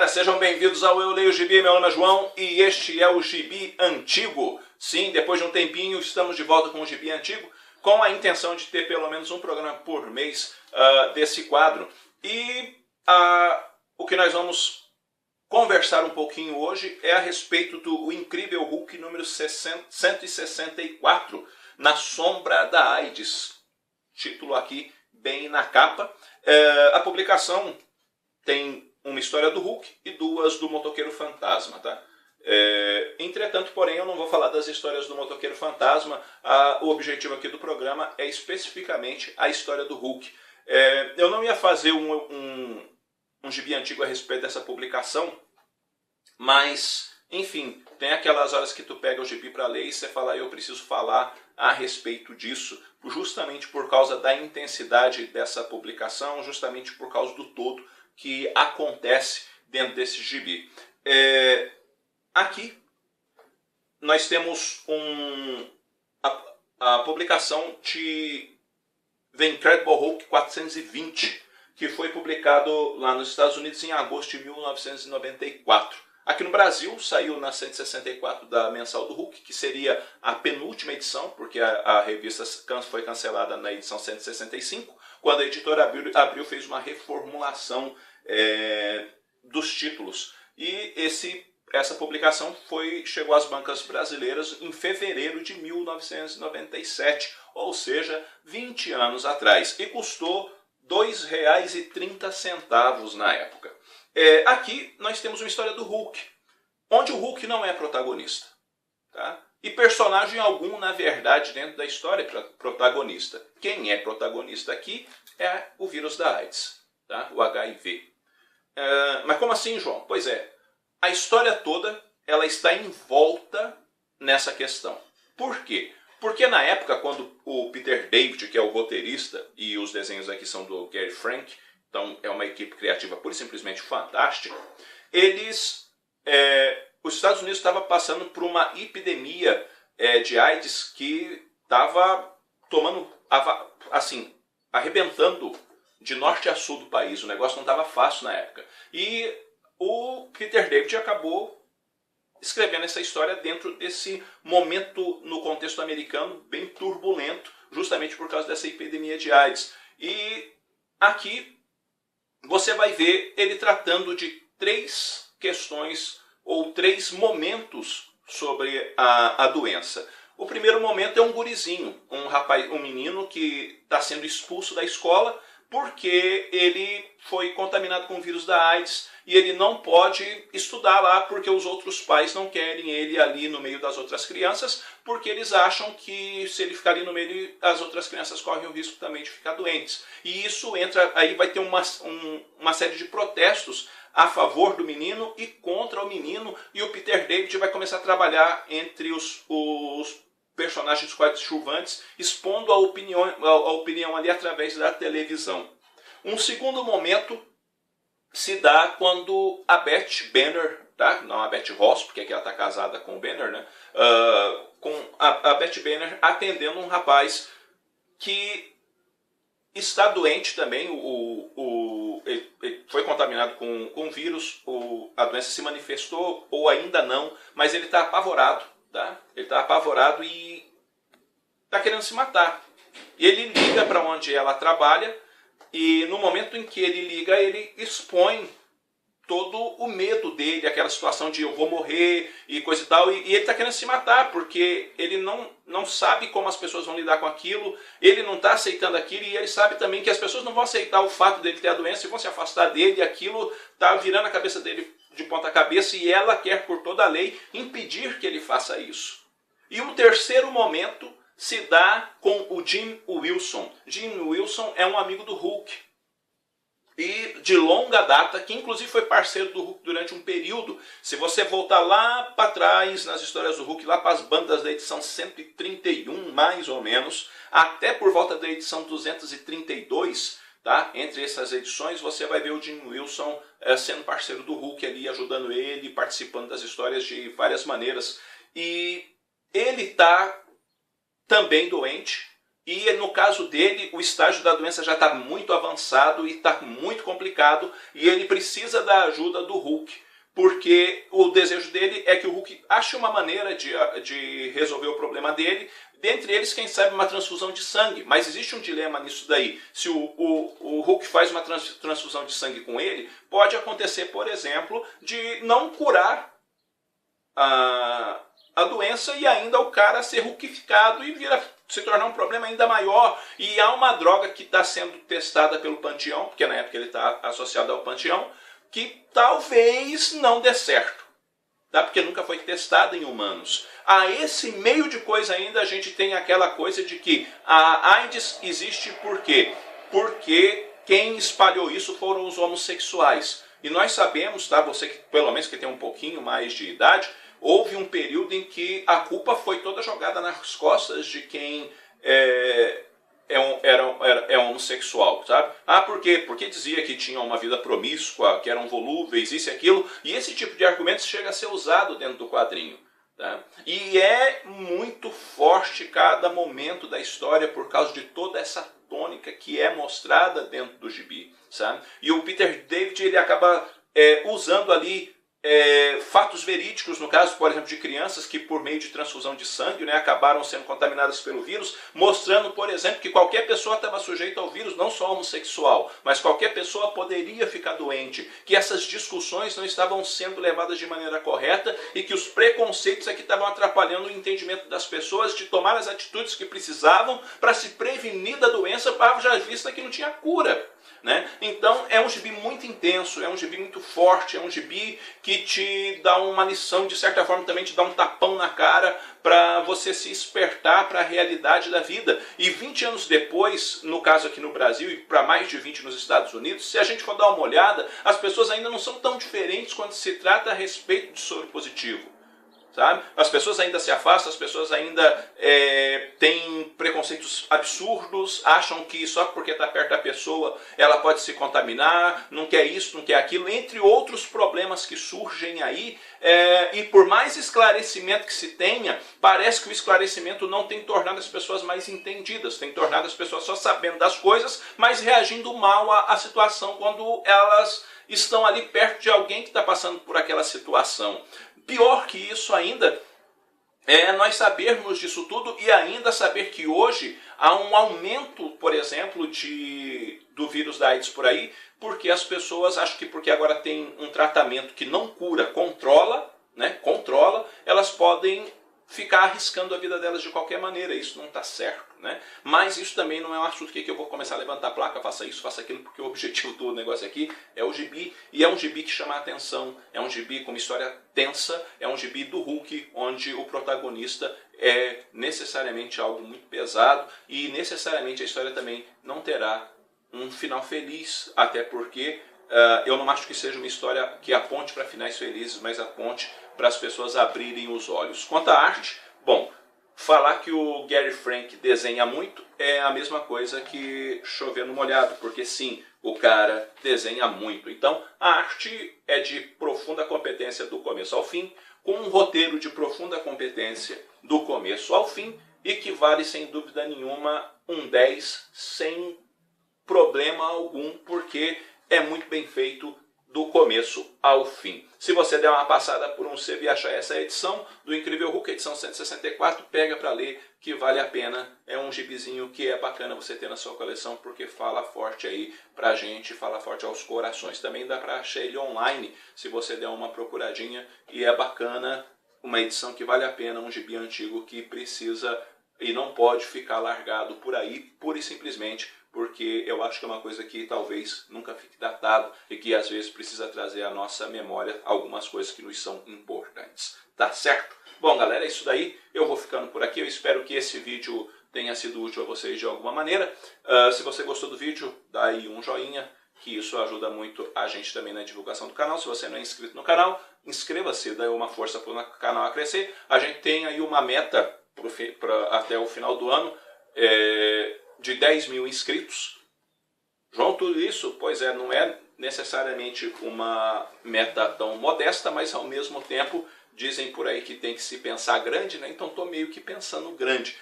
sejam bem-vindos ao Eu Leio Gibi, meu nome é João e este é o Gibi Antigo. Sim, depois de um tempinho estamos de volta com o Gibi Antigo, com a intenção de ter pelo menos um programa por mês desse quadro. E o que nós vamos conversar um pouquinho hoje é a respeito do Incrível Hulk número 164, Na Sombra da AIDS. Título aqui bem na capa. A publicação tem uma história do Hulk e duas do Motoqueiro Fantasma, tá? Entretanto, porém, eu não vou falar das histórias do Motoqueiro Fantasma. O objetivo aqui do programa é especificamente a história do Hulk. Eu não ia fazer um gibi antigo a respeito dessa publicação, mas, enfim, tem aquelas horas que tu pega o gibi para ler e você fala, eu preciso falar a respeito disso, justamente por causa da intensidade dessa publicação, justamente por causa do todo que acontece dentro desse gibi. Aqui nós temos a publicação de The Incredible Hulk 420, que foi publicado lá nos Estados Unidos em agosto de 1994. Aqui no Brasil saiu na 164 da Mensal do Hulk, que seria a penúltima edição, porque a revista foi cancelada na edição 165, quando a editora Abril fez uma reformulação dos títulos. E essa publicação chegou às bancas brasileiras em fevereiro de 1997, ou seja, 20 anos atrás, e custou R$ 2,30 na época. Aqui nós temos uma história do Hulk, onde o Hulk não é protagonista, tá? E personagem algum, na verdade, dentro da história é protagonista. Quem é protagonista aqui é o vírus da AIDS, tá? O HIV. Mas como assim, João? Pois é, a história toda ela está envolta nessa questão. Por quê? Porque na época, quando o Peter David, que é o roteirista, e os desenhos aqui são do Gary Frank, então é uma equipe criativa pura e simplesmente fantástica, os Estados Unidos estavam passando por uma epidemia de AIDS que estava tomando, assim, arrebentando de norte a sul do país. O negócio não estava fácil na época. E o Peter David acabou escrevendo essa história dentro desse momento no contexto americano bem turbulento, justamente por causa dessa epidemia de AIDS. E aqui você vai ver ele tratando de três questões ou três momentos sobre a doença. O primeiro momento é um gurizinho, um menino que está sendo expulso da escola porque ele foi contaminado com o vírus da AIDS e ele não pode estudar lá porque os outros pais não querem ele ali no meio das outras crianças, porque eles acham que se ele ficar ali no meio, as outras crianças correm o risco também de ficar doentes. E isso entra, aí vai ter uma série de protestos a favor do menino e contra o menino, e o Peter David vai começar a trabalhar entre os personagens coadjuvantes, expondo a opinião ali através da televisão. Um segundo momento se dá quando a Beth Banner, tá? Não a Beth Ross, porque aqui ela está casada com o Banner, né? Com a Beth Banner atendendo um rapaz que está doente também, ele foi contaminado com vírus, a doença se manifestou ou ainda não, mas ele está apavorado, tá? Ele está apavorado e está querendo se matar. E ele liga para onde ela trabalha e no momento em que ele liga, ele expõe todo o medo dele, aquela situação de eu vou morrer e coisa e tal, e ele está querendo se matar, porque ele não sabe como as pessoas vão lidar com aquilo, ele não está aceitando aquilo, e ele sabe também que as pessoas não vão aceitar o fato dele ter a doença e vão se afastar dele, e aquilo está virando a cabeça dele de ponta cabeça, e ela quer, por toda a lei, impedir que ele faça isso. E um terceiro momento se dá com o Jim Wilson. Jim Wilson é um amigo do Hulk, e de longa data, que inclusive foi parceiro do Hulk durante um período. Se você voltar lá para trás nas histórias do Hulk, lá para as bandas da edição 131 mais ou menos, até por volta da edição 232, tá? Entre essas edições você vai ver o Jim Wilson sendo parceiro do Hulk ali, ajudando ele, participando das histórias de várias maneiras. E ele está também doente e no caso dele, o estágio da doença já está muito avançado e está muito complicado, e ele precisa da ajuda do Hulk, porque o desejo dele é que o Hulk ache uma maneira de resolver o problema dele, dentre eles, quem sabe, uma transfusão de sangue. Mas existe um dilema nisso daí. Se o Hulk faz uma transfusão de sangue com ele, pode acontecer, por exemplo, de não curar a doença e ainda o cara ser hulkificado e se tornar um problema ainda maior. E há uma droga que está sendo testada pelo Panteão, porque na época ele está associado ao Panteão, que talvez não dê certo, tá? Porque nunca foi testada em humanos. A esse meio de coisa ainda a gente tem aquela coisa de que a AIDS existe por quê? Porque quem espalhou isso foram os homossexuais. E nós sabemos, tá? Você que pelo menos que tem um pouquinho mais de idade, houve um período em que a culpa foi toda jogada nas costas de quem é homossexual, sabe? Ah, por quê? Porque dizia que tinha uma vida promíscua, que eram volúveis, isso e aquilo, e esse tipo de argumento chega a ser usado dentro do quadrinho. Tá? E é muito forte cada momento da história por causa de toda essa tônica que é mostrada dentro do gibi, sabe? E o Peter David, ele acaba usando ali fatos verídicos, no caso, por exemplo, de crianças que por meio de transfusão de sangue, né, acabaram sendo contaminadas pelo vírus, mostrando, por exemplo, que qualquer pessoa estava sujeita ao vírus, não só homossexual, mas qualquer pessoa poderia ficar doente, que essas discussões não estavam sendo levadas de maneira correta e que os preconceitos é que estavam atrapalhando o entendimento das pessoas de tomar as atitudes que precisavam para se prevenir da doença, já vista que não tinha cura. Né? Então é um gibi muito intenso, é um gibi muito forte, é um gibi que te dá uma lição, de certa forma também te dá um tapão na cara para você se despertar para a realidade da vida. E 20 anos depois, no caso aqui no Brasil, e para mais de 20 nos Estados Unidos, se a gente for dar uma olhada, as pessoas ainda não são tão diferentes quando se trata a respeito de soro positivo. Sabe? As pessoas ainda se afastam, as pessoas ainda têm preconceitos absurdos, acham que só porque está perto da pessoa ela pode se contaminar, não quer isso, não quer aquilo, entre outros problemas que surgem aí. E por mais esclarecimento que se tenha, parece que o esclarecimento não tem tornado as pessoas mais entendidas, tem tornado as pessoas só sabendo das coisas, mas reagindo mal à situação quando elas estão ali perto de alguém que está passando por aquela situação. Pior que isso ainda é nós sabermos disso tudo e ainda saber que hoje há um aumento, por exemplo, do vírus da AIDS por aí, porque as pessoas acham que porque agora tem um tratamento que não cura, controla, elas podem ficar arriscando a vida delas de qualquer maneira. Isso não está certo, né? Mas isso também não é um assunto que eu vou começar a levantar a placa, faça isso, faça aquilo, porque o objetivo do negócio aqui é o gibi, e é um gibi que chama a atenção, é um gibi com uma história tensa, é um gibi do Hulk, onde o protagonista é necessariamente algo muito pesado, e necessariamente a história também não terá um final feliz, até porque eu não acho que seja uma história que aponte para finais felizes, mas aponte para as pessoas abrirem os olhos. Quanto à arte, bom, falar que o Gary Frank desenha muito é a mesma coisa que chover no molhado, porque sim, o cara desenha muito. Então, a arte é de profunda competência do começo ao fim, com um roteiro de profunda competência do começo ao fim, e que vale sem dúvida nenhuma um 10 sem problema algum, porque é muito bem feito do começo ao fim. Se você der uma passada por um sebo e achar essa edição do Incrível Hulk, edição 164, pega para ler, que vale a pena. É um gibizinho que é bacana você ter na sua coleção, porque fala forte aí pra gente, fala forte aos corações. Também dá para achar ele online, se você der uma procuradinha, e é bacana, uma edição que vale a pena, um gibi antigo que precisa e não pode ficar largado por aí, pura e simplesmente porque eu acho que é uma coisa que talvez nunca fique datado e que às vezes precisa trazer à nossa memória algumas coisas que nos são importantes. Tá certo? Bom, galera, é isso daí. Eu vou ficando por aqui. Eu espero que esse vídeo tenha sido útil a vocês de alguma maneira. Se você gostou do vídeo, dá aí um joinha, que isso ajuda muito a gente também na divulgação do canal. Se você não é inscrito no canal, inscreva-se, dá uma força para o canal a crescer. A gente tem aí uma meta até o final do ano, de 10 mil inscritos. Junto isso, pois não é necessariamente uma meta tão modesta, mas ao mesmo tempo Dizem por aí que tem que se pensar grande, né? Então estou meio que pensando grande.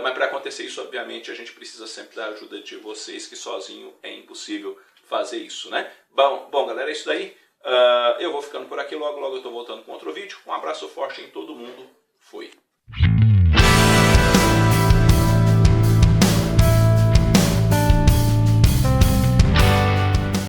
Mas para acontecer isso, obviamente, a gente precisa sempre da ajuda de vocês, que sozinho é impossível fazer isso, né? Bom galera, é isso daí. Eu vou ficando por aqui, logo eu estou voltando com outro vídeo. Um abraço forte em todo mundo. Fui.